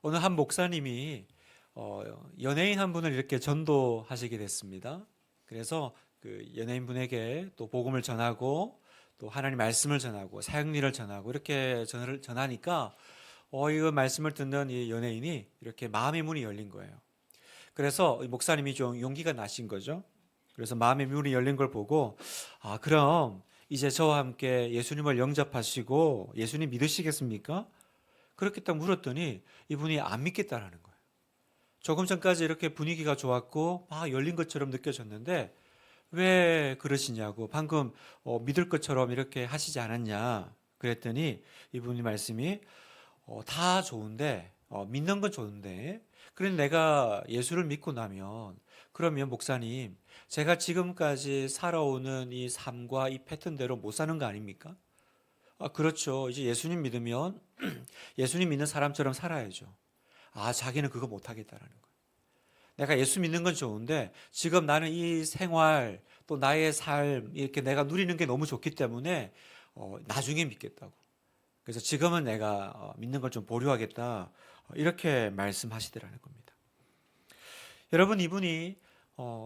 어느 한 목사님이 연예인 한 분을 이렇게 전도하시게 됐습니다. 그래서 그 연예인 분에게 또 복음을 전하고 또 하나님 말씀을 전하고 사역일을 전하고 이렇게 전하니까 이거 말씀을 듣는 이 연예인이 이렇게 마음의 문이 열린 거예요. 그래서 이 목사님이 좀 용기가 나신 거죠. 그래서 마음의 문이 열린 걸 보고 그럼 이제 저와 함께 예수님을 영접하시고 예수님 믿으시겠습니까? 그렇게 딱 물었더니 이분이 안 믿겠다라는 거예요. 조금 전까지 이렇게 분위기가 좋았고 막 열린 것처럼 느껴졌는데 왜 그러시냐고, 방금 믿을 것처럼 이렇게 하시지 않았냐 그랬더니 이분이 말씀이 다 좋은데 믿는 건 좋은데 그런데 내가 예수를 믿고 나면 그러면 목사님 제가 지금까지 살아오는 이 삶과 이 패턴대로 못 사는 거 아닙니까? 그렇죠. 이제 예수님 믿으면 예수님 믿는 사람처럼 살아야죠. 자기는 그거 못 하겠다라는 거예요. 내가 예수 믿는 건 좋은데 지금 나는 이 생활 또 나의 삶 이렇게 내가 누리는 게 너무 좋기 때문에 나중에 믿겠다고. 그래서 지금은 내가 믿는 걸 좀 보류하겠다. 이렇게 말씀하시더라는 겁니다. 여러분, 이분이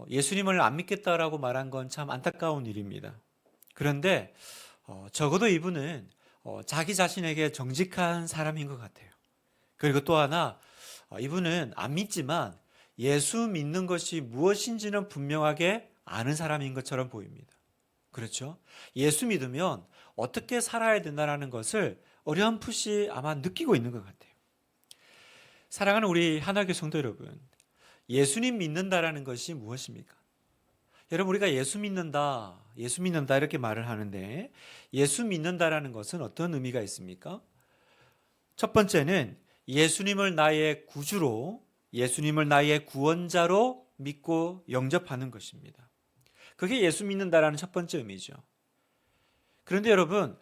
예수님을 안 믿겠다라고 말한 건 참 안타까운 일입니다. 그런데 적어도 이분은 자기 자신에게 정직한 사람인 것 같아요. 그리고 또 하나, 이분은 안 믿지만 예수 믿는 것이 무엇인지는 분명하게 아는 사람인 것처럼 보입니다. 그렇죠? 예수 믿으면 어떻게 살아야 된다는 것을 어렴풋이 아마 느끼고 있는 것 같아요. 사랑하는 우리 하나교회 성도 여러분, 예수님 믿는다라는 것이 무엇입니까? 여러분, 우리가 예수 믿는다 이렇게 말을 하는데 예수 믿는다라는 것은 어떤 의미가 있습니까? 첫 번째는 예수님을 나의 구주로, 예수님을 나의 구원자로 믿고 영접하는 것입니다. 그게 예수 믿는다라는 첫 번째 의미죠. 그런데 여러분,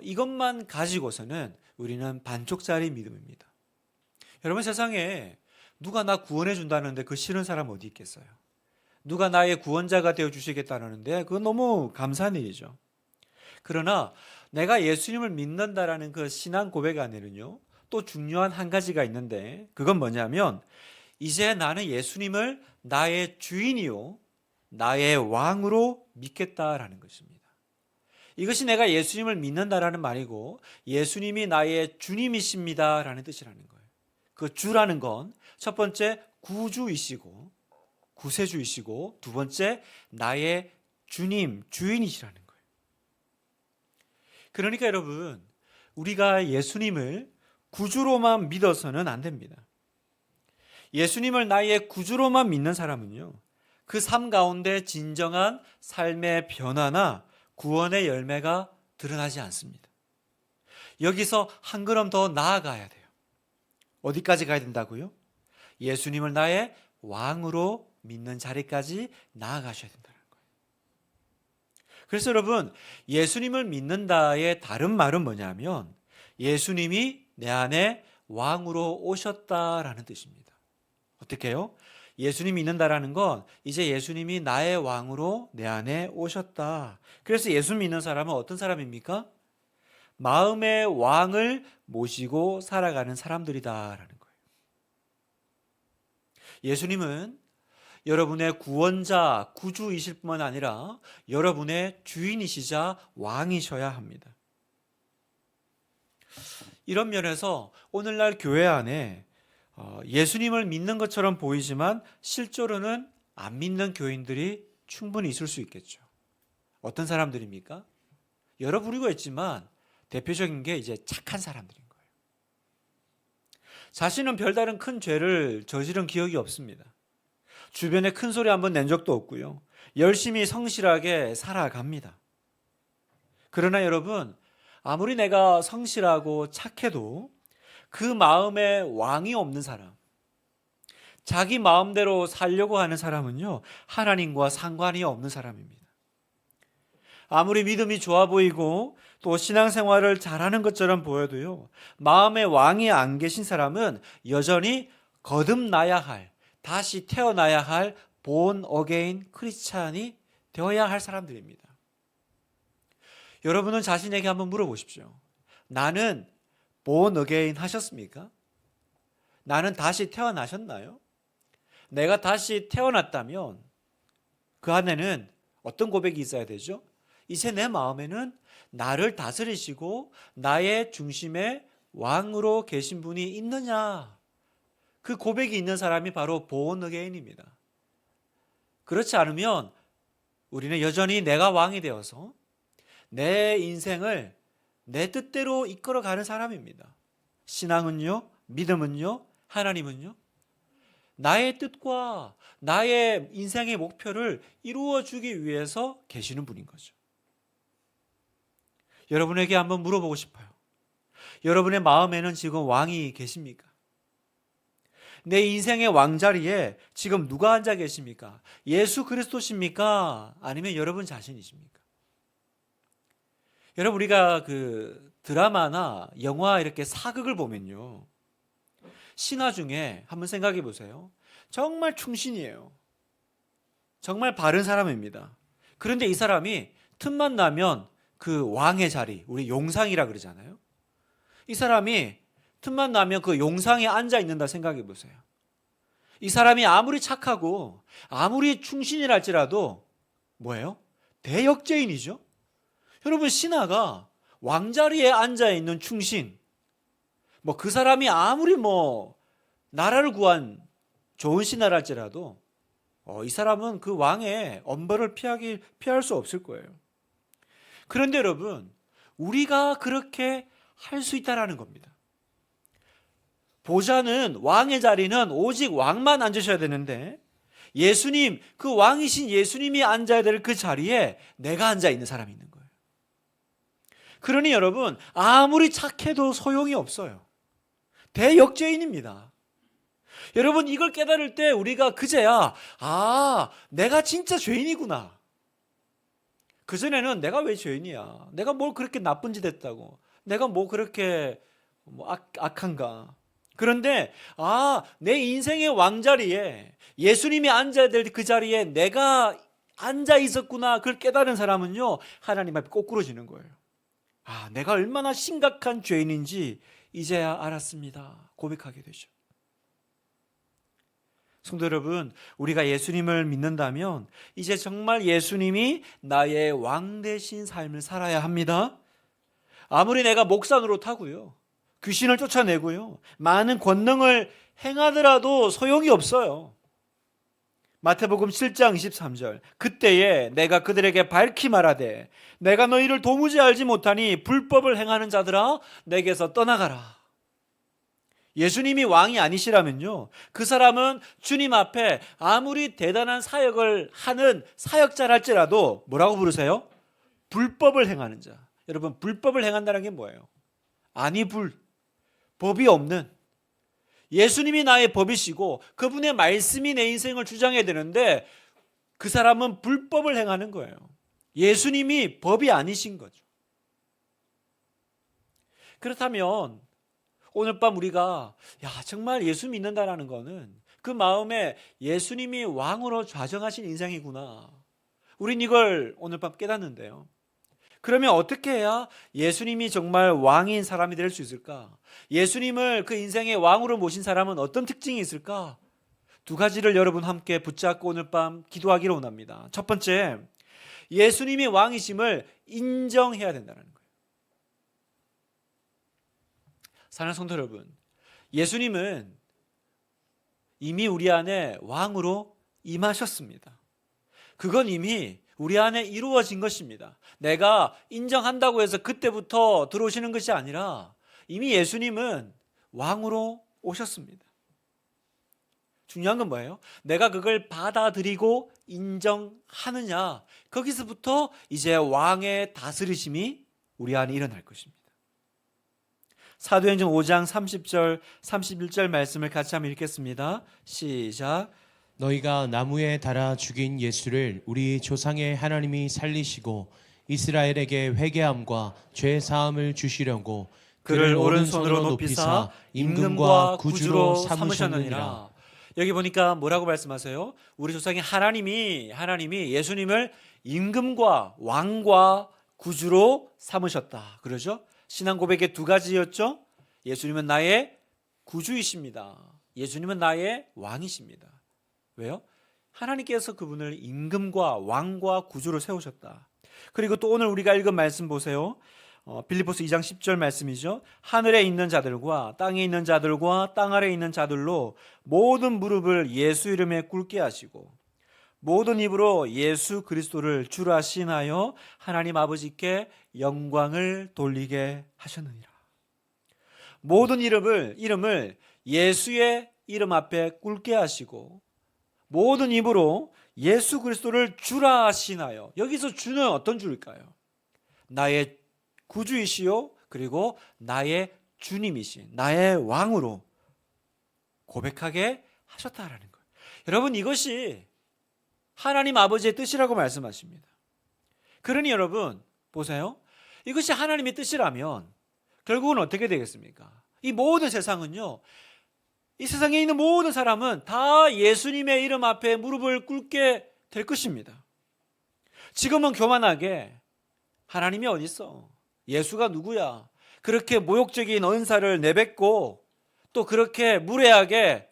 이것만 가지고서는 우리는 반쪽짜리 믿음입니다. 여러분, 세상에 누가 나 구원해 준다는데 그 싫은 사람 어디 있겠어요? 누가 나의 구원자가 되어 주시겠다는데 그건 너무 감사한 일이죠. 그러나 내가 예수님을 믿는다라는 그 신앙 고백 안에는요, 또 중요한 한 가지가 있는데 그건 뭐냐면 이제 나는 예수님을 나의 주인이요 나의 왕으로 믿겠다라는 것입니다. 이것이 내가 예수님을 믿는다라는 말이고 예수님이 나의 주님이십니다라는 뜻이라는 거예요. 그 주라는 건 첫 번째 구주이시고 구세주이시고 두 번째 나의 주님, 주인이시라는 거예요. 그러니까 여러분, 우리가 예수님을 구주로만 믿어서는 안 됩니다. 예수님을 나의 구주로만 믿는 사람은요, 그 삶 가운데 진정한 삶의 변화나 구원의 열매가 드러나지 않습니다. 여기서 한 걸음 더 나아가야 돼요. 어디까지 가야 된다고요? 예수님을 나의 왕으로 믿는 자리까지 나아가셔야 된다는 거예요. 그래서 여러분, 예수님을 믿는다의 다른 말은 뭐냐면 예수님이 내 안에 왕으로 오셨다라는 뜻입니다. 어떻게 해요? 예수님 믿는다라는 건 이제 예수님이 나의 왕으로 내 안에 오셨다. 그래서 예수 믿는 사람은 어떤 사람입니까? 마음의 왕을 모시고 살아가는 사람들이다라는 거예요. 예수님은 여러분의 구원자, 구주이실 뿐만 아니라 여러분의 주인이시자 왕이셔야 합니다. 이런 면에서 오늘날 교회 안에 예수님을 믿는 것처럼 보이지만 실제로는 안 믿는 교인들이 충분히 있을 수 있겠죠. 어떤 사람들입니까? 여러 부류가 있지만 대표적인 게 이제 착한 사람들인 거예요. 자신은 별다른 큰 죄를 저지른 기억이 없습니다. 주변에 큰 소리 한번 낸 적도 없고요. 열심히 성실하게 살아갑니다. 그러나 여러분, 아무리 내가 성실하고 착해도 그 마음에 왕이 없는 사람, 자기 마음대로 살려고 하는 사람은요, 하나님과 상관이 없는 사람입니다. 아무리 믿음이 좋아 보이고 또 신앙생활을 잘하는 것처럼 보여도요, 마음에 왕이 안 계신 사람은 여전히 거듭나야 할, 다시 태어나야 할 본 어게인 크리스찬이 되어야 할 사람들입니다. 여러분은 자신에게 한번 물어보십시오. 나는 본 어게인 하셨습니까? 나는 다시 태어나셨나요? 내가 다시 태어났다면 그 안에는 어떤 고백이 있어야 되죠? 이제 내 마음에는 나를 다스리시고 나의 중심에 왕으로 계신 분이 있느냐? 그 고백이 있는 사람이 바로 born again입니다. 그렇지 않으면 우리는 여전히 내가 왕이 되어서 내 인생을 내 뜻대로 이끌어가는 사람입니다. 신앙은요, 믿음은요, 하나님은요, 나의 뜻과 나의 인생의 목표를 이루어주기 위해서 계시는 분인 거죠. 여러분에게 한번 물어보고 싶어요. 여러분의 마음에는 지금 왕이 계십니까? 내 인생의 왕자리에 지금 누가 앉아 계십니까? 예수 그리스도십니까? 아니면 여러분 자신이십니까? 여러분, 우리가 그 드라마나 영화 이렇게 사극을 보면요, 신화 중에 한번 생각해 보세요. 정말 충신이에요. 정말 바른 사람입니다. 그런데 이 사람이 틈만 나면 그 왕의 자리, 우리 용상이라 그러잖아요. 이 사람이 틈만 나면 그 용상에 앉아 있는다 생각해 보세요. 이 사람이 아무리 착하고 아무리 충신이랄지라도 뭐예요? 대역죄인이죠. 여러분, 신하가 왕자리에 앉아 있는 충신, 뭐 그 사람이 아무리 뭐 나라를 구한 좋은 신하랄지라도 이 사람은 그 왕의 엄벌을 피할 수 없을 거예요. 그런데 여러분, 우리가 그렇게 할 수 있다라는 겁니다. 보좌는, 왕의 자리는 오직 왕만 앉으셔야 되는데 예수님, 그 왕이신 예수님이 앉아야 될 그 자리에 내가 앉아 있는 사람이 있는 거예요. 그러니 여러분, 아무리 착해도 소용이 없어요. 대역죄인입니다. 여러분, 이걸 깨달을 때 우리가 그제야 내가 진짜 죄인이구나. 그전에는 내가 왜 죄인이야? 내가 뭘 그렇게 나쁜 짓 했다고? 내가 뭐 그렇게 악한가? 그런데 내 인생의 왕자리에 예수님이 앉아야 될 그 자리에 내가 앉아 있었구나. 그걸 깨달은 사람은요, 하나님 앞에 꼬꾸러지는 거예요. 내가 얼마나 심각한 죄인인지 이제야 알았습니다. 고백하게 되죠. 성도 여러분, 우리가 예수님을 믿는다면 이제 정말 예수님이 나의 왕 되신 삶을 살아야 합니다. 아무리 내가 목사 노릇하고요, 귀신을 쫓아내고요, 많은 권능을 행하더라도 소용이 없어요. 마태복음 7장 23절, 그때에 내가 그들에게 밝히 말하되 내가 너희를 도무지 알지 못하니 불법을 행하는 자들아 내게서 떠나가라. 예수님이 왕이 아니시라면요, 그 사람은 주님 앞에 아무리 대단한 사역을 하는 사역자랄지라도 뭐라고 부르세요? 불법을 행하는 자. 여러분, 불법을 행한다는 게 뭐예요? 법이 없는, 예수님이 나의 법이시고 그분의 말씀이 내 인생을 주장해야 되는데 그 사람은 불법을 행하는 거예요. 예수님이 법이 아니신 거죠. 그렇다면 오늘 밤 우리가 정말 예수 믿는다라는 거는 그 마음에 예수님이 왕으로 좌정하신 인생이구나, 우린 이걸 오늘 밤 깨닫는데요. 그러면 어떻게 해야 예수님이 정말 왕인 사람이 될 수 있을까? 예수님을 그 인생의 왕으로 모신 사람은 어떤 특징이 있을까? 두 가지를 여러분 함께 붙잡고 오늘 밤 기도하기를 원합니다. 첫 번째, 예수님이 왕이심을 인정해야 된다는 거예요. 사랑하는 성도 여러분, 예수님은 이미 우리 안에 왕으로 임하셨습니다. 그건 이미 우리 안에 이루어진 것입니다. 내가 인정한다고 해서 그때부터 들어오시는 것이 아니라 이미 예수님은 왕으로 오셨습니다. 중요한 건 뭐예요? 내가 그걸 받아들이고 인정하느냐, 거기서부터 이제 왕의 다스리심이 우리 안에 일어날 것입니다. 사도행전 5장 30절 31절 말씀을 같이 한번 읽겠습니다. 시작. 너희가 나무에 달아 죽인 예수를 우리 조상의 하나님이 살리시고 이스라엘에게 회개함과 죄 사함을 주시려고 그를 오른손으로 높이사 임금과 구주로 삼으셨느니라. 여기 보니까 뭐라고 말씀하세요? 우리 조상의 하나님이 예수님을 임금과 왕과 구주로 삼으셨다, 그러죠? 신앙 고백의 두 가지였죠. 예수님은 나의 구주이십니다. 예수님은 나의 왕이십니다. 왜요? 하나님께서 그분을 임금과 왕과 구주로 세우셨다. 그리고 또 오늘 우리가 읽은 말씀 보세요. 빌립보서 2장 10절 말씀이죠. 하늘에 있는 자들과 땅에 있는 자들과 땅 아래에 있는 자들로 모든 무릎을 예수 이름에 꿇게 하시고 모든 입으로 예수 그리스도를 주라 시인하여 하나님 아버지께 영광을 돌리게 하셨느니라. 모든 이름을 예수의 이름 앞에 꿇게 하시고 모든 입으로 예수 그리스도를 주라 시인하여, 여기서 주는 어떤 주일까요? 나의 구주이시요 그리고 나의 주님이신 나의 왕으로 고백하게 하셨다라는 거예요. 여러분, 이것이 하나님 아버지의 뜻이라고 말씀하십니다. 그러니 여러분 보세요. 이것이 하나님의 뜻이라면 결국은 어떻게 되겠습니까? 이 모든 세상은요, 이 세상에 있는 모든 사람은 다 예수님의 이름 앞에 무릎을 꿇게 될 것입니다. 지금은 교만하게 하나님이 어디 있어? 예수가 누구야? 그렇게 모욕적인 은사를 내뱉고 또 그렇게 무례하게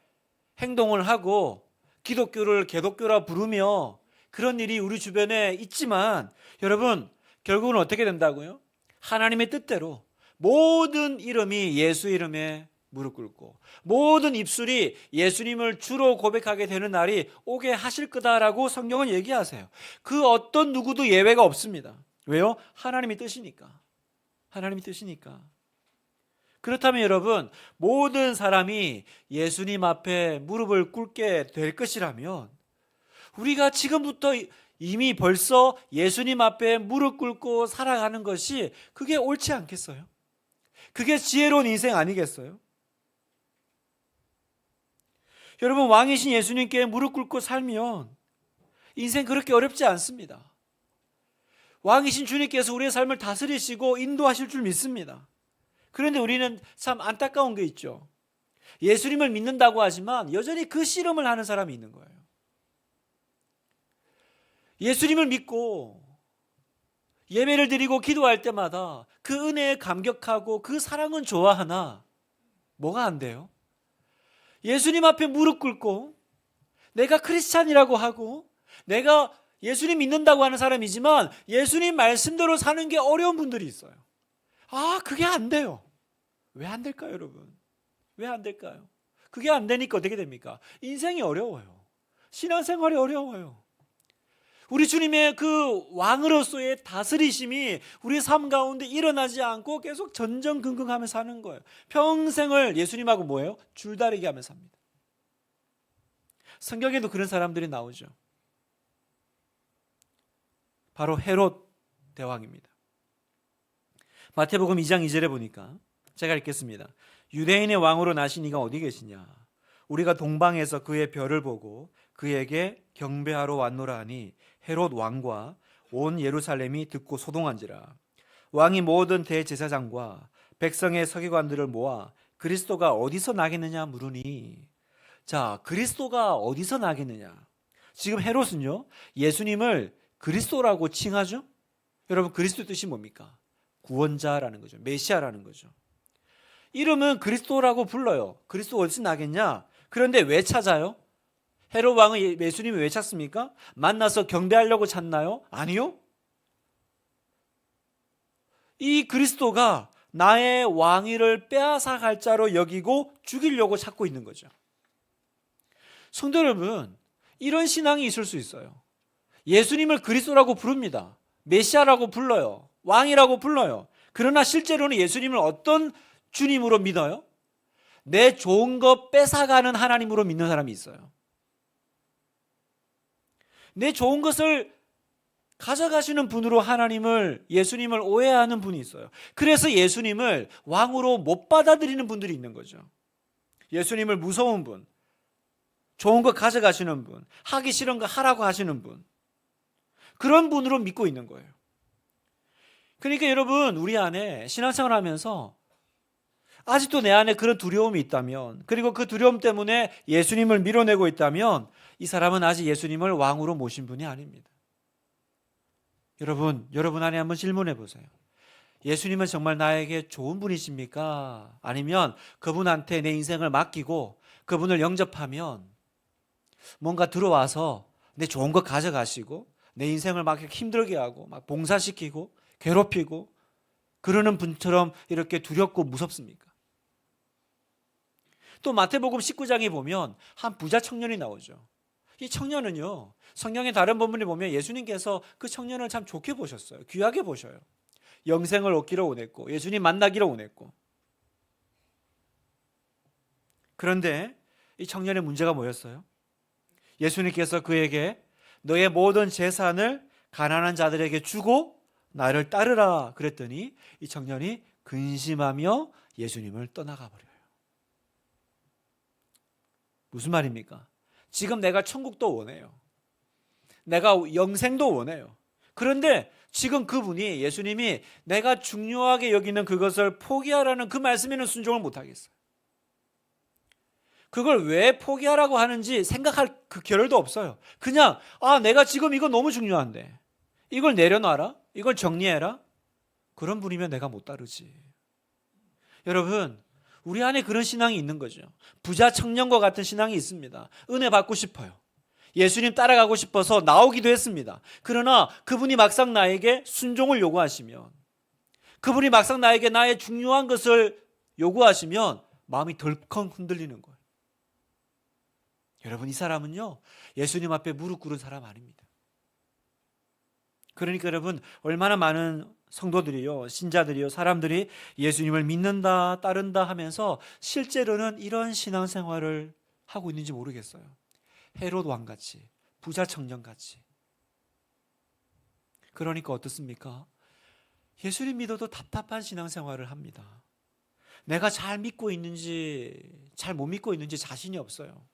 행동을 하고 기독교를 개독교라 부르며 그런 일이 우리 주변에 있지만 여러분, 결국은 어떻게 된다고요? 하나님의 뜻대로 모든 이름이 예수 이름에 무릎 꿇고 모든 입술이 예수님을 주로 고백하게 되는 날이 오게 하실 거다라고 성경은 얘기하세요. 그 어떤 누구도 예외가 없습니다. 왜요? 하나님의 뜻이니까. 하나님의 뜻이니까. 그렇다면 여러분, 모든 사람이 예수님 앞에 무릎을 꿇게 될 것이라면 우리가 지금부터 이미 벌써 예수님 앞에 무릎 꿇고 살아가는 것이 그게 옳지 않겠어요? 그게 지혜로운 인생 아니겠어요? 여러분, 왕이신 예수님께 무릎 꿇고 살면 인생 그렇게 어렵지 않습니다. 왕이신 주님께서 우리의 삶을 다스리시고 인도하실 줄 믿습니다. 그런데 우리는 참 안타까운 게 있죠. 예수님을 믿는다고 하지만 여전히 그 씨름을 하는 사람이 있는 거예요. 예수님을 믿고 예배를 드리고 기도할 때마다 그 은혜에 감격하고 그 사랑은 좋아하나 뭐가 안 돼요? 예수님 앞에 무릎 꿇고 내가 크리스찬이라고 하고 내가 예수님 믿는다고 하는 사람이지만 예수님 말씀대로 사는 게 어려운 분들이 있어요. 그게 안 돼요. 왜 안 될까요, 여러분? 왜 안 될까요? 그게 안 되니까 어떻게 됩니까? 인생이 어려워요. 신앙생활이 어려워요. 우리 주님의 그 왕으로서의 다스리심이 우리 삶 가운데 일어나지 않고 계속 전전긍긍하며 사는 거예요. 평생을 예수님하고 뭐예요? 줄다리기 하며 삽니다. 성경에도 그런 사람들이 나오죠. 바로 헤롯 대왕입니다. 마태복음 2장 2절에 보니까 제가 읽겠습니다. 유대인의 왕으로 나신 이가 어디 계시냐? 우리가 동방에서 그의 별을 보고 그에게 경배하러 왔노라 하니 헤롯 왕과 온 예루살렘이 듣고 소동한지라. 왕이 모든 대제사장과 백성의 서기관들을 모아 그리스도가 어디서 나겠느냐 물으니, 자, 그리스도가 어디서 나겠느냐? 지금 헤롯은요, 예수님을 그리스도라고 칭하죠? 여러분, 그리스도 뜻이 뭡니까? 구원자라는 거죠. 메시아라는 거죠. 이름은 그리스도라고 불러요. 그리스도 어디서 나겠냐? 그런데 왜 찾아요? 헤롯 왕은 예수님을 왜 찾습니까? 만나서 경배하려고 찾나요? 아니요. 이 그리스도가 나의 왕위를 빼앗아갈 자로 여기고 죽이려고 찾고 있는 거죠. 성도 여러분, 이런 신앙이 있을 수 있어요. 예수님을 그리스도라고 부릅니다. 메시아라고 불러요. 왕이라고 불러요. 그러나 실제로는 예수님을 어떤 주님으로 믿어요? 내 좋은 것 뺏어가는 하나님으로 믿는 사람이 있어요. 내 좋은 것을 가져가시는 분으로 예수님을 오해하는 분이 있어요. 그래서 예수님을 왕으로 못 받아들이는 분들이 있는 거죠. 예수님을 무서운 분, 좋은 거 가져가시는 분, 하기 싫은 거 하라고 하시는 분, 그런 분으로 믿고 있는 거예요. 그러니까 여러분, 우리 안에 신앙생활 하면서 아직도 내 안에 그런 두려움이 있다면, 그리고 그 두려움 때문에 예수님을 밀어내고 있다면 이 사람은 아직 예수님을 왕으로 모신 분이 아닙니다. 여러분 안에 한번 질문해 보세요. 예수님은 정말 나에게 좋은 분이십니까? 아니면 그분한테 내 인생을 맡기고 그분을 영접하면 뭔가 들어와서 내 좋은 거 가져가시고 내 인생을 막 힘들게 하고 막 봉사시키고 괴롭히고 그러는 분처럼 이렇게 두렵고 무섭습니까? 또 마태복음 19장에 보면 한 부자 청년이 나오죠. 이 청년은요, 성경의 다른 본문에 보면 예수님께서 그 청년을 참 좋게 보셨어요. 귀하게 보셔요. 영생을 얻기를 원했고 예수님 만나기를 원했고. 그런데 이 청년의 문제가 뭐였어요? 예수님께서 그에게 너의 모든 재산을 가난한 자들에게 주고 나를 따르라 그랬더니 이 청년이 근심하며 예수님을 떠나가 버려요. 무슨 말입니까? 지금 내가 천국도 원해요. 내가 영생도 원해요. 그런데 지금 그분이 예수님이 내가 중요하게 여기는 그것을 포기하라는 그 말씀에는 순종을 못하겠어요. 그걸 왜 포기하라고 하는지 생각할 그 겨를도 없어요. 그냥 내가 지금 이거 너무 중요한데 이걸 내려놔라, 이걸 정리해라. 그런 분이면 내가 못 따르지. 여러분, 우리 안에 그런 신앙이 있는 거죠. 부자 청년과 같은 신앙이 있습니다. 은혜 받고 싶어요. 예수님 따라가고 싶어서 나오기도 했습니다. 그러나 그분이 막상 나에게 순종을 요구하시면, 그분이 막상 나에게 나의 중요한 것을 요구하시면 마음이 덜컹 흔들리는 거예요. 여러분, 이 사람은요, 예수님 앞에 무릎 꿇은 사람 아닙니다. 그러니까 여러분, 얼마나 많은 성도들이요, 신자들이요, 사람들이 예수님을 믿는다, 따른다 하면서 실제로는 이런 신앙생활을 하고 있는지 모르겠어요. 헤롯 왕같이, 부자 청년같이. 그러니까 어떻습니까? 예수님 믿어도 답답한 신앙생활을 합니다. 내가 잘 믿고 있는지 잘 못 믿고 있는지 자신이 없어요.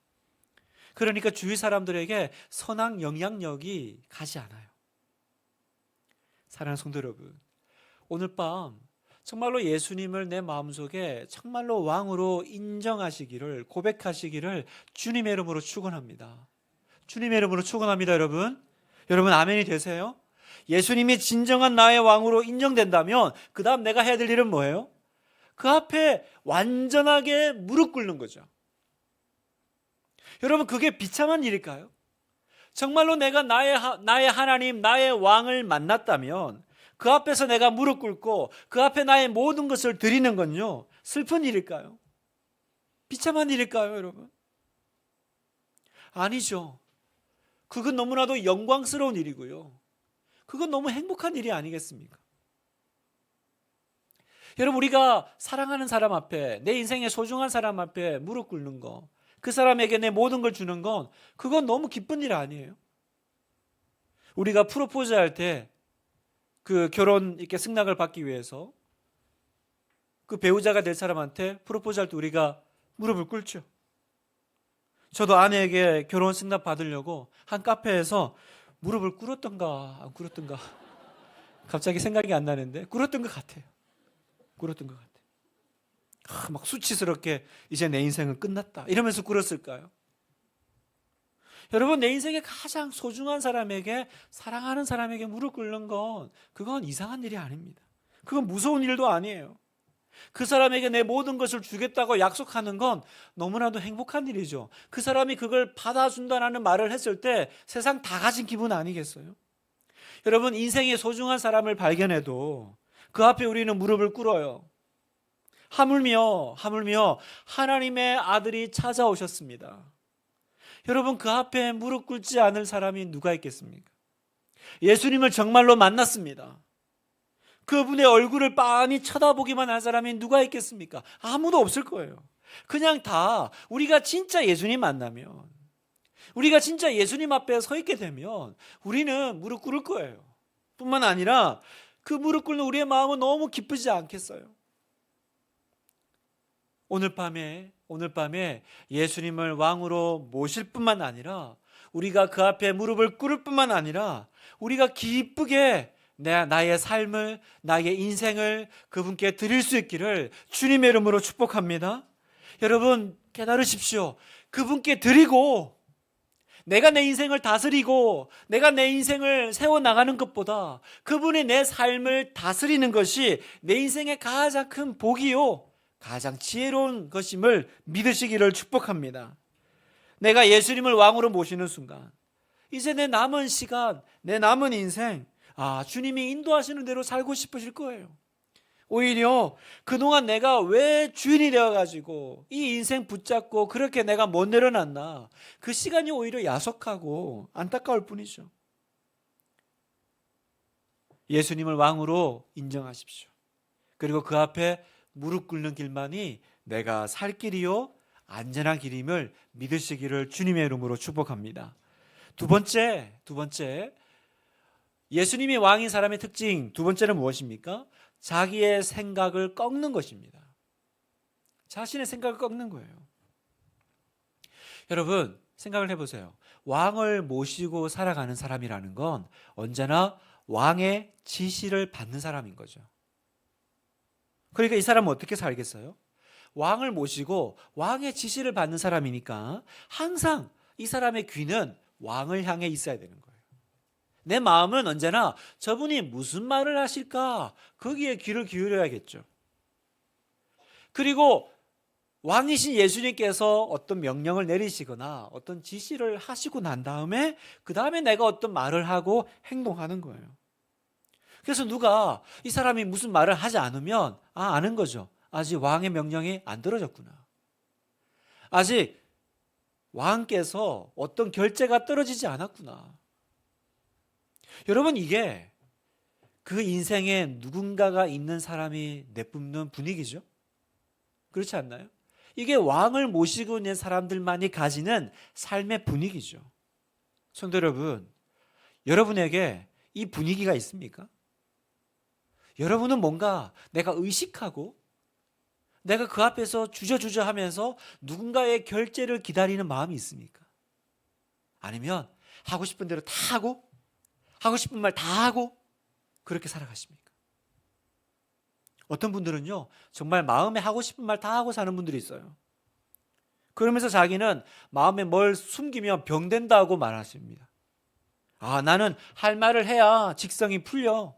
그러니까 주위 사람들에게 선한 영향력이 가지 않아요. 사랑하는 성도 여러분, 오늘 밤 정말로 예수님을 내 마음속에 정말로 왕으로 인정하시기를, 고백하시기를 주님의 이름으로 축원합니다. 주님의 이름으로 축원합니다. 여러분 아멘이 되세요? 예수님이 진정한 나의 왕으로 인정된다면 그 다음 내가 해야 될 일은 뭐예요? 그 앞에 완전하게 무릎 꿇는 거죠. 여러분, 그게 비참한 일일까요? 정말로 내가 나의 하나님, 나의 왕을 만났다면 그 앞에서 내가 무릎 꿇고 그 앞에 나의 모든 것을 드리는 건요, 슬픈 일일까요? 비참한 일일까요, 여러분? 아니죠. 그건 너무나도 영광스러운 일이고요. 그건 너무 행복한 일이 아니겠습니까? 여러분, 우리가 사랑하는 사람 앞에, 내 인생의 소중한 사람 앞에 무릎 꿇는 거, 그 사람에게 내 모든 걸 주는 건 그건 너무 기쁜 일 아니에요? 우리가 프로포즈 할 때 그 결혼 이렇게 승낙을 받기 위해서 그 배우자가 될 사람한테 프로포즈 할 때 우리가 무릎을 꿇죠. 저도 아내에게 결혼 승낙 받으려고 한 카페에서 무릎을 꿇었던가 안 꿇었던가 갑자기 생각이 안 나는데 꿇었던 것 같아요. 막 수치스럽게 이제 내 인생은 끝났다 이러면서 꿇었을까요? 여러분, 내 인생의 가장 소중한 사람에게, 사랑하는 사람에게 무릎 꿇는 건 그건 이상한 일이 아닙니다. 그건 무서운 일도 아니에요. 그 사람에게 내 모든 것을 주겠다고 약속하는 건 너무나도 행복한 일이죠. 그 사람이 그걸 받아준다는 말을 했을 때 세상 다 가진 기분 아니겠어요? 여러분, 인생의 소중한 사람을 발견해도 그 앞에 우리는 무릎을 꿇어요. 하물며 하나님의 아들이 찾아오셨습니다. 여러분, 그 앞에 무릎 꿇지 않을 사람이 누가 있겠습니까? 예수님을 정말로 만났습니다. 그분의 얼굴을 빤히 쳐다보기만 한 사람이 누가 있겠습니까? 아무도 없을 거예요. 그냥 다 우리가 진짜 예수님 만나면, 우리가 진짜 예수님 앞에 서 있게 되면 우리는 무릎 꿇을 거예요. 뿐만 아니라 그 무릎 꿇는 우리의 마음은 너무 기쁘지 않겠어요? 오늘 밤에 예수님을 왕으로 모실 뿐만 아니라 우리가 그 앞에 무릎을 꿇을 뿐만 아니라 우리가 기쁘게 나의 삶을, 나의 인생을 그분께 드릴 수 있기를 주님의 이름으로 축복합니다. 여러분, 깨달으십시오. 그분께 드리고 내가 내 인생을 다스리고 내가 내 인생을 세워나가는 것보다 그분이 내 삶을 다스리는 것이 내 인생의 가장 큰 복이요, 가장 지혜로운 것임을 믿으시기를 축복합니다. 내가 예수님을 왕으로 모시는 순간 이제 내 남은 시간, 내 남은 인생, 주님이 인도하시는 대로 살고 싶으실 거예요. 오히려 그동안 내가 왜 주인이 되어가지고 이 인생 붙잡고 그렇게 내가 못 내려놨나, 그 시간이 오히려 야속하고 안타까울 뿐이죠. 예수님을 왕으로 인정하십시오. 그리고 그 앞에 무릎 꿇는 길만이 내가 살 길이요 안전한 길임을 믿으시기를 주님의 이름으로 축복합니다. 두 번째, 예수님이 왕인 사람의 특징 두 번째는 무엇입니까? 자기의 생각을 꺾는 것입니다. 자신의 생각을 꺾는 거예요. 여러분, 생각을 해보세요. 왕을 모시고 살아가는 사람이라는 건 언제나 왕의 지시를 받는 사람인 거죠. 그러니까 이 사람은 어떻게 살겠어요? 왕을 모시고 왕의 지시를 받는 사람이니까 항상 이 사람의 귀는 왕을 향해 있어야 되는 거예요. 내 마음은 언제나 저분이 무슨 말을 하실까, 거기에 귀를 기울여야겠죠. 그리고 왕이신 예수님께서 어떤 명령을 내리시거나 어떤 지시를 하시고 난 다음에 그 다음에 내가 어떤 말을 하고 행동하는 거예요. 그래서 누가 이 사람이 무슨 말을 하지 않으면 아는 거죠. 아직 왕의 명령이 안 들어졌구나. 아직 왕께서 어떤 결재가 떨어지지 않았구나. 여러분, 이게 그 인생에 누군가가 있는 사람이 내뿜는 분위기죠. 그렇지 않나요? 이게 왕을 모시고 있는 사람들만이 가지는 삶의 분위기죠. 성도 여러분, 여러분에게 이 분위기가 있습니까? 여러분은 뭔가 내가 의식하고 내가 그 앞에서 주저주저 하면서 누군가의 결재를 기다리는 마음이 있습니까? 아니면 하고 싶은 대로 다 하고 하고 싶은 말 다 하고 그렇게 살아가십니까? 어떤 분들은요, 정말 마음에 하고 싶은 말 다 하고 사는 분들이 있어요. 그러면서 자기는 마음에 뭘 숨기면 병된다고 말하십니다. 나는 할 말을 해야 직성이 풀려,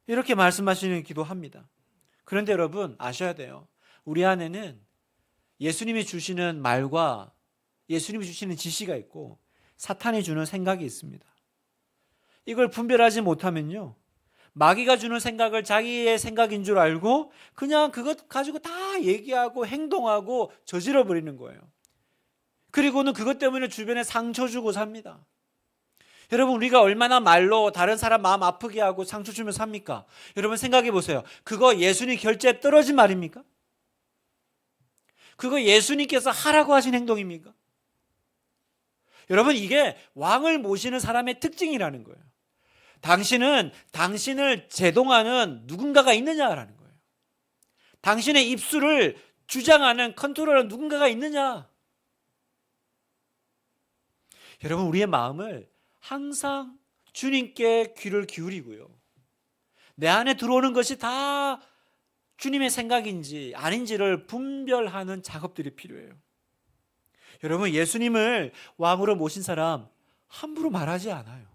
이렇게 말씀하시는 기도합니다. 그런데 여러분 아셔야 돼요. 우리 안에는 예수님이 주시는 말과 예수님이 주시는 지시가 있고 사탄이 주는 생각이 있습니다. 이걸 분별하지 못하면요, 마귀가 주는 생각을 자기의 생각인 줄 알고 그냥 그것 가지고 다 얘기하고 행동하고 저질러 버리는 거예요. 그리고는 그것 때문에 주변에 상처 주고 삽니다. 여러분, 우리가 얼마나 말로 다른 사람 마음 아프게 하고 상처 주며 삽니까? 여러분 생각해 보세요. 그거 예수님 결재에 떨어진 말입니까? 그거 예수님께서 하라고 하신 행동입니까? 여러분, 이게 왕을 모시는 사람의 특징이라는 거예요. 당신은 당신을 제동하는 누군가가 있느냐라는 거예요. 당신의 입술을 주장하는 컨트롤하는 누군가가 있느냐. 여러분, 우리의 마음을 항상 주님께 귀를 기울이고요, 내 안에 들어오는 것이 다 주님의 생각인지 아닌지를 분별하는 작업들이 필요해요. 여러분, 예수님을 왕으로 모신 사람 함부로 말하지 않아요.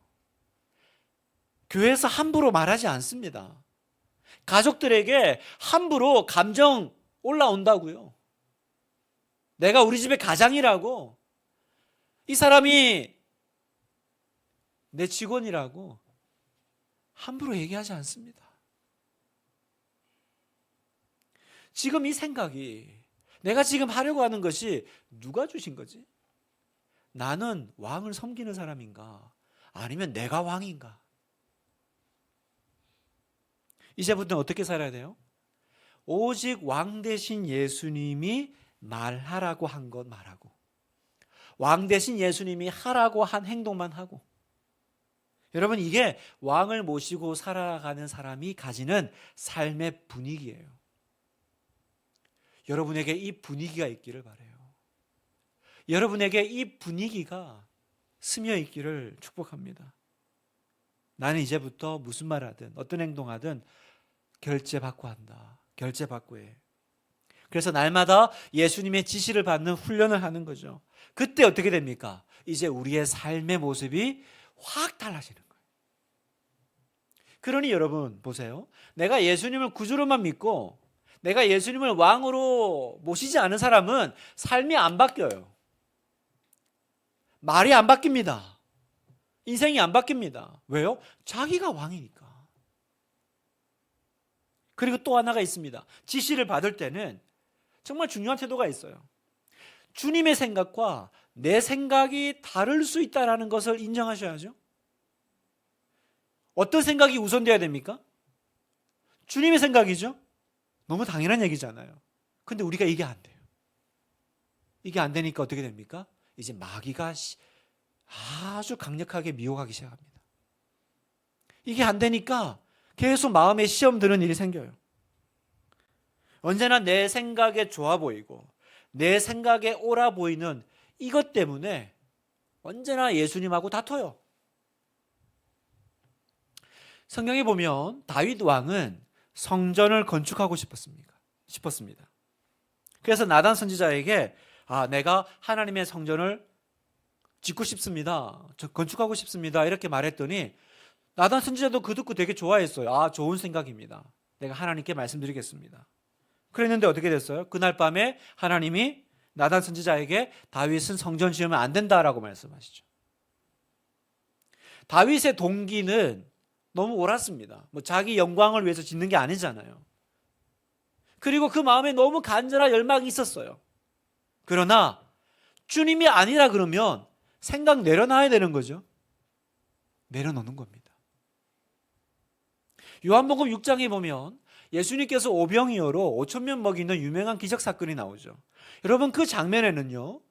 교회에서 함부로 말하지 않습니다. 가족들에게 함부로 감정 올라온다고요. 내가 우리 집의 가장이라고, 이 사람이 내 직원이라고 함부로 얘기하지 않습니다. 지금 이 생각이, 내가 지금 하려고 하는 것이 누가 주신 거지? 나는 왕을 섬기는 사람인가? 아니면 내가 왕인가? 이제부터 어떻게 살아야 돼요? 오직 왕 대신 예수님이 말하라고 한 것 말하고, 왕 대신 예수님이 하라고 한 행동만 하고. 여러분, 이게 왕을 모시고 살아가는 사람이 가지는 삶의 분위기예요. 여러분에게 이 분위기가 있기를 바라요. 여러분에게 이 분위기가 스며 있기를 축복합니다. 나는 이제부터 무슨 말 하든 어떤 행동하든 결제받고 한다. 결제받고 해. 그래서 날마다 예수님의 지시를 받는 훈련을 하는 거죠. 그때 어떻게 됩니까? 이제 우리의 삶의 모습이 확 달라지는 거예요. 그러니 여러분 보세요. 내가 예수님을 구주로만 믿고 내가 예수님을 왕으로 모시지 않은 사람은 삶이 안 바뀌어요. 말이 안 바뀝니다. 인생이 안 바뀝니다. 왜요? 자기가 왕이니까. 그리고 또 하나가 있습니다. 지시를 받을 때는 정말 중요한 태도가 있어요. 주님의 생각과 내 생각이 다를 수 있다는 것을 인정하셔야죠. 어떤 생각이 우선돼야 됩니까? 주님의 생각이죠. 너무 당연한 얘기잖아요. 근데 우리가 이게 안 돼요. 이게 안 되니까 어떻게 됩니까? 이제 마귀가 아주 강력하게 미혹하기 시작합니다. 이게 안 되니까 계속 마음에 시험 드는 일이 생겨요. 언제나 내 생각에 좋아 보이고 내 생각에 옳아 보이는 이것 때문에 언제나 예수님하고 다퉈요. 성경에 보면 다윗 왕은 성전을 건축하고 싶었습니다. 그래서 나단 선지자에게 내가 하나님의 성전을 짓고 싶습니다. 건축하고 싶습니다. 이렇게 말했더니 나단 선지자도 그 듣고 되게 좋아했어요. 좋은 생각입니다. 내가 하나님께 말씀드리겠습니다. 그랬는데 어떻게 됐어요? 그날 밤에 하나님이 나단 선지자에게 다윗은 성전 지으면 안 된다라고 말씀하시죠. 다윗의 동기는 너무 옳았습니다. 자기 영광을 위해서 짓는 게 아니잖아요. 그리고 그 마음에 너무 간절한 열망이 있었어요. 그러나 주님이 아니라 그러면 생각 내려놔야 되는 거죠. 내려놓는 겁니다. 요한복음 6장에 보면 예수님께서 오병이어로 5,000명 먹이는 유명한 기적 사건이 나오죠. 여러분 그 장면에는요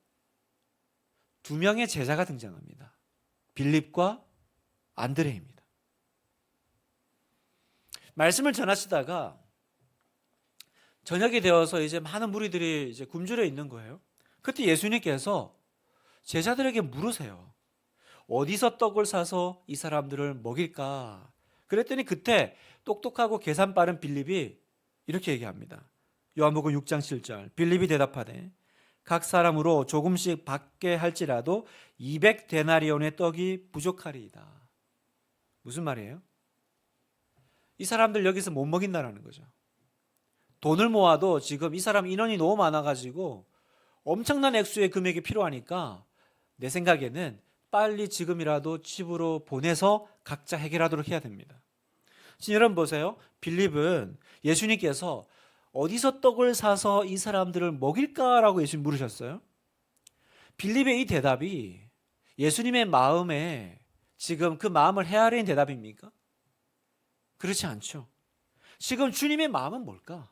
2명의 제자가 등장합니다. 빌립과 안드레입니다. 말씀을 전하시다가 저녁이 되어서 이제 많은 무리들이 이제 굶주려 있는 거예요. 그때 예수님께서 제자들에게 물으세요. 어디서 떡을 사서 이 사람들을 먹일까? 그랬더니 그때 똑똑하고 계산 빠른 빌립이 이렇게 얘기합니다. 요한복음 6장 7절. 빌립이 대답하되 각 사람으로 조금씩 받게 할지라도 200데나리온의 떡이 부족하리이다. 무슨 말이에요? 이 사람들 여기서 못 먹인다라는 거죠. 돈을 모아도 지금 이 사람 인원이 너무 많아가지고 엄청난 액수의 금액이 필요하니까 내 생각에는 빨리 지금이라도 집으로 보내서 각자 해결하도록 해야 됩니다. 지금 여러분 보세요. 빌립은 예수님께서 어디서 떡을 사서 이 사람들을 먹일까라고 예수님 물으셨어요. 빌립의 이 대답이 예수님의 마음에 지금 그 마음을 헤아린 대답입니까? 그렇지 않죠. 지금 주님의 마음은 뭘까?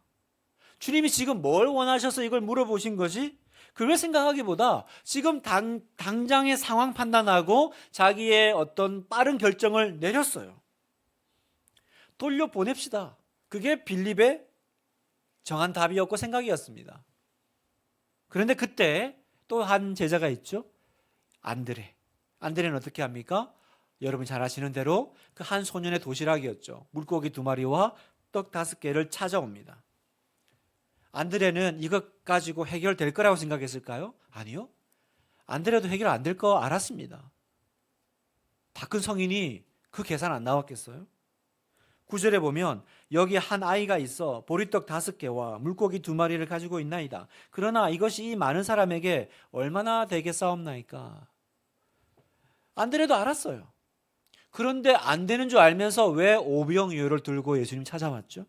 주님이 지금 뭘 원하셔서 이걸 물어보신 거지? 그걸 생각하기보다 지금 당장의 상황 판단하고 자기의 어떤 빠른 결정을 내렸어요. 돌려보냅시다. 그게 빌립의 정한 답이었고 생각이었습니다. 그런데 그때 또 한 제자가 있죠. 안드레. 안드레는 어떻게 합니까? 여러분 잘 아시는 대로 그 한 소년의 도시락이었죠. 물고기 2마리와 떡 5개를 찾아옵니다. 안드레는 이것 가지고 해결될 거라고 생각했을까요? 아니요. 안드레도 해결 안 될 거 알았습니다. 다 큰 성인이 그 계산 안 나왔겠어요? 9절에 보면 여기 한 아이가 있어 보리떡 5개와 물고기 2마리를 가지고 있나이다. 그러나 이것이 이 많은 사람에게 얼마나 되겠사옵나이까? 안드레도 알았어요. 그런데 안 되는 줄 알면서 왜 오병이어를 들고 예수님 찾아왔죠?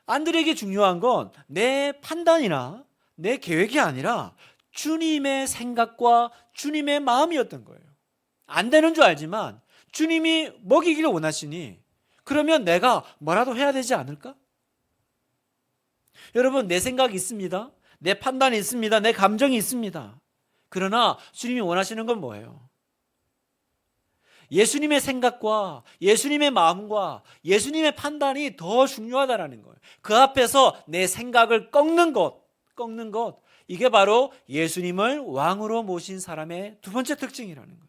안드레에게 중요한 건 내 판단이나 내 계획이 아니라 주님의 생각과 주님의 마음이었던 거예요. 안 되는 줄 알지만 주님이 먹이기를 원하시니 그러면 내가 뭐라도 해야 되지 않을까? 여러분 내 생각이 있습니다. 내 판단이 있습니다. 내 감정이 있습니다. 그러나 주님이 원하시는 건 뭐예요? 예수님의 생각과 예수님의 마음과 예수님의 판단이 더 중요하다는 거예요. 그 앞에서 내 생각을 꺾는 것, 이게 바로 예수님을 왕으로 모신 사람의 두 번째 특징이라는 거예요.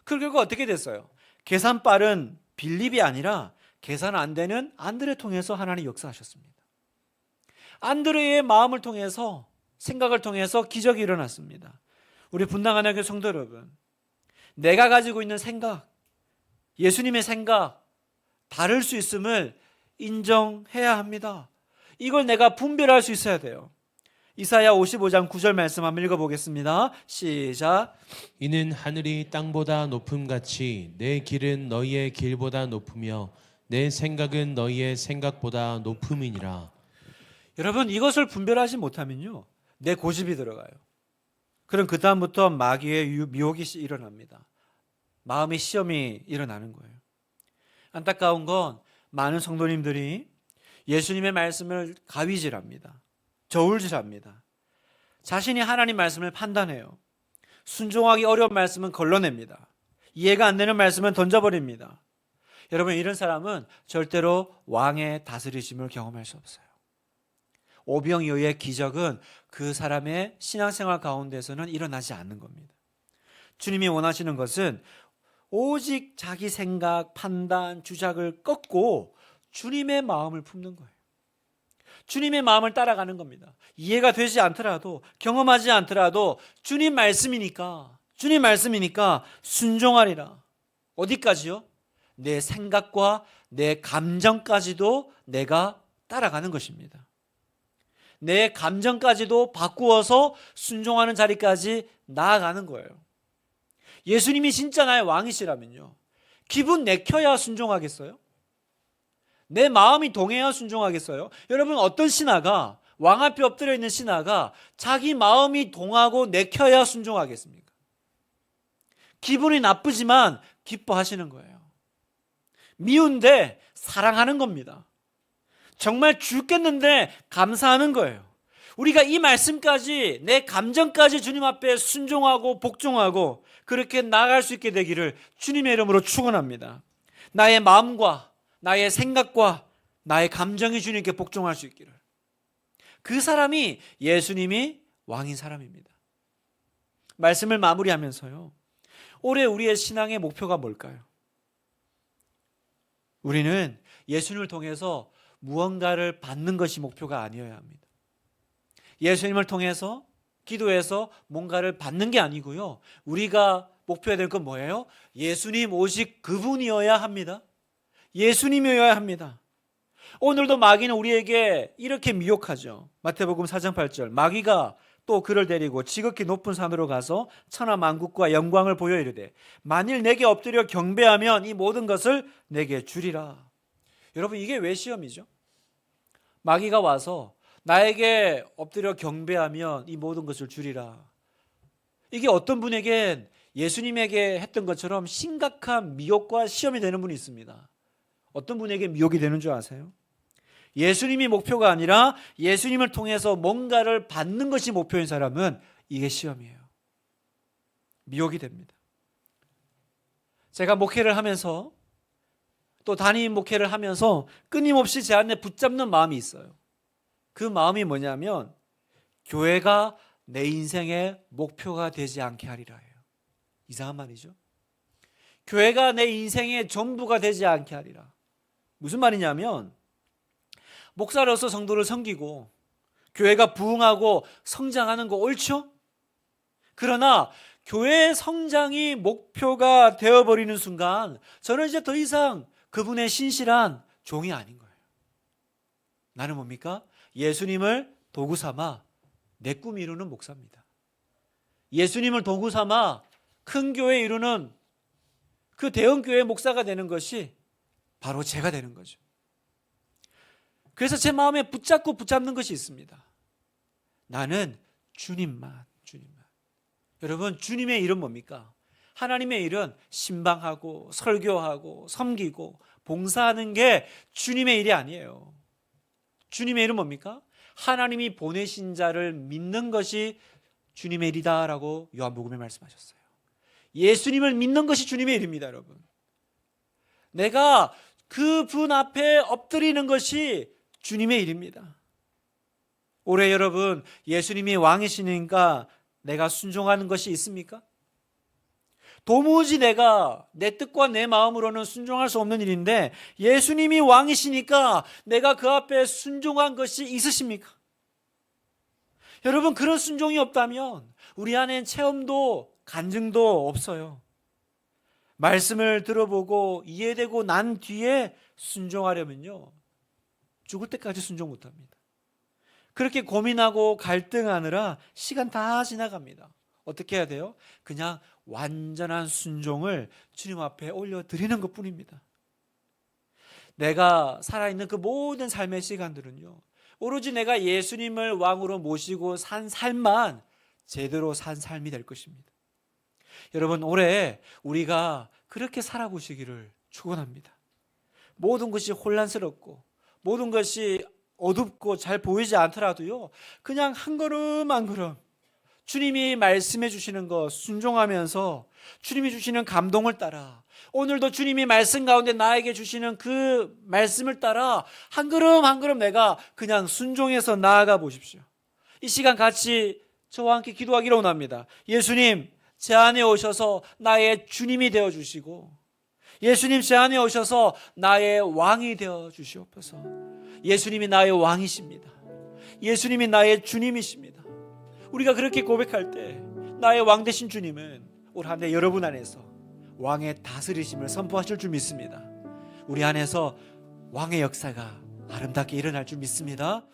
그 결과 어떻게 됐어요? 계산 빠른 빌립이 아니라 계산 안 되는 안드레 통해서 하나님 역사하셨습니다. 안드레의 마음을 통해서, 생각을 통해서 기적이 일어났습니다. 우리 분당하는 교회 성도 여러분, 내가 가지고 있는 생각, 예수님의 생각 다를 수 있음을 인정해야 합니다. 이걸 내가 분별할 수 있어야 돼요. 이사야 55장 9절 말씀 한번 읽어보겠습니다. 시작. 이는 하늘이 땅보다 높음같이 내 길은 너희의 길보다 높으며 내 생각은 너희의 생각보다 높음이니라. 여러분, 이것을 분별하지 못하면요, 내 고집이 들어가요. 그럼 그 다음부터 마귀의 미혹이 일어납니다. 마음의 시험이 일어나는 거예요. 안타까운 건 많은 성도님들이 예수님의 말씀을 가위질합니다. 저울질합니다. 자신이 하나님 말씀을 판단해요. 순종하기 어려운 말씀은 걸러냅니다. 이해가 안 되는 말씀은 던져버립니다. 여러분, 이런 사람은 절대로 왕의 다스리심을 경험할 수 없어요. 오병이어의 기적은 그 사람의 신앙생활 가운데서는 일어나지 않는 겁니다. 주님이 원하시는 것은 오직 자기 생각, 판단, 주작을 꺾고 주님의 마음을 품는 거예요. 주님의 마음을 따라가는 겁니다. 이해가 되지 않더라도, 경험하지 않더라도 주님 말씀이니까 순종하리라. 어디까지요? 내 생각과 내 감정까지도 내가 따라가는 것입니다. 내 감정까지도 바꾸어서 순종하는 자리까지 나아가는 거예요. 예수님이 진짜 나의 왕이시라면요, 기분 내켜야 순종하겠어요? 내 마음이 동해야 순종하겠어요? 여러분, 어떤 신하가, 왕 앞에 엎드려 있는 신하가 자기 마음이 동하고 내켜야 순종하겠습니까? 기분이 나쁘지만 기뻐하시는 거예요. 미운데 사랑하는 겁니다. 정말 죽겠는데 감사하는 거예요. 우리가 이 말씀까지, 내 감정까지 주님 앞에 순종하고 복종하고 그렇게 나아갈 수 있게 되기를 주님의 이름으로 축원합니다. 나의 마음과 나의 생각과 나의 감정이 주님께 복종할 수 있기를. 그 사람이 예수님이 왕인 사람입니다. 말씀을 마무리하면서요, 올해 우리의 신앙의 목표가 뭘까요? 우리는 예수님을 통해서 무언가를 받는 것이 목표가 아니어야 합니다. 예수님을 통해서 기도해서 뭔가를 받는 게 아니고요, 우리가 목표해야 될 건 뭐예요? 예수님 오직 그분이어야 합니다. 예수님이어야 합니다. 오늘도 마귀는 우리에게 이렇게 미혹하죠. 마태복음 4장 8절, 마귀가 또 그를 데리고 지극히 높은 산으로 가서 천하 만국과 영광을 보여 이르되 만일 내게 엎드려 경배하면 이 모든 것을 내게 주리라. 여러분, 이게 왜 시험이죠? 마귀가 와서 나에게 엎드려 경배하면 이 모든 것을 주리라. 이게 어떤 분에겐 예수님에게 했던 것처럼 심각한 미혹과 시험이 되는 분이 있습니다. 어떤 분에게 미혹이 되는 줄 아세요? 예수님이 목표가 아니라 예수님을 통해서 뭔가를 받는 것이 목표인 사람은 이게 시험이에요. 미혹이 됩니다. 제가 목회를 하면서, 또 담임 목회를 하면서 끊임없이 제 안에 붙잡는 마음이 있어요. 그 마음이 뭐냐면, 교회가 내 인생의 목표가 되지 않게 하리라 해요. 이상한 말이죠. 교회가 내 인생의 전부가 되지 않게 하리라. 무슨 말이냐면, 목사로서 성도를 섬기고 교회가 부흥하고 성장하는 거 옳죠? 그러나 교회의 성장이 목표가 되어버리는 순간 저는 이제 더 이상 그분의 신실한 종이 아닌 거예요. 나는 뭡니까? 예수님을 도구 삼아 내 꿈 이루는 목사입니다. 예수님을 도구 삼아 큰 교회 이루는 그 대형 교회 목사가 되는 것이 바로 제가 되는 거죠. 그래서 제 마음에 붙잡는 것이 있습니다. 나는 주님만. 여러분, 주님의 일은 뭡니까? 하나님의 일은 신방하고 설교하고 섬기고 봉사하는 게 주님의 일이 아니에요. 주님의 일은 뭡니까? 하나님이 보내신 자를 믿는 것이 주님의 일이다라고 요한복음에 말씀하셨어요. 예수님을 믿는 것이 주님의 일입니다, 여러분. 내가 그분 앞에 엎드리는 것이 주님의 일입니다. 올해 여러분, 예수님이 왕이시니까 내가 순종하는 것이 있습니까? 도무지 내가 내 뜻과 내 마음으로는 순종할 수 없는 일인데 예수님이 왕이시니까 내가 그 앞에 순종한 것이 있으십니까? 여러분, 그런 순종이 없다면 우리 안엔 체험도 간증도 없어요. 말씀을 들어보고 이해되고 난 뒤에 순종하려면요, 죽을 때까지 순종 못합니다. 그렇게 고민하고 갈등하느라 시간 다 지나갑니다. 어떻게 해야 돼요? 그냥 완전한 순종을 주님 앞에 올려드리는 것뿐입니다. 내가 살아있는 그 모든 삶의 시간들은요, 오로지 내가 예수님을 왕으로 모시고 산 삶만 제대로 산 삶이 될 것입니다. 여러분, 올해 우리가 그렇게 살아보시기를 축원합니다. 모든 것이 혼란스럽고 모든 것이 어둡고 잘 보이지 않더라도요, 그냥 한 걸음 한 걸음 주님이 말씀해 주시는 것 순종하면서 주님이 주시는 감동을 따라, 오늘도 주님이 말씀 가운데 나에게 주시는 그 말씀을 따라 한 걸음 한 걸음 내가 그냥 순종해서 나아가 보십시오. 이 시간 같이 저와 함께 기도하기를 원합니다. 예수님, 제 안에 오셔서 나의 주님이 되어 주시고, 예수님 제 안에 오셔서 나의 왕이 되어 주시옵소서. 예수님이 나의 왕이십니다. 예수님이 나의 주님이십니다. 우리가 그렇게 고백할 때 나의 왕 되신 주님은 올 한 해 여러분 안에서 왕의 다스리심을 선포하실 줄 믿습니다. 우리 안에서 왕의 역사가 아름답게 일어날 줄 믿습니다.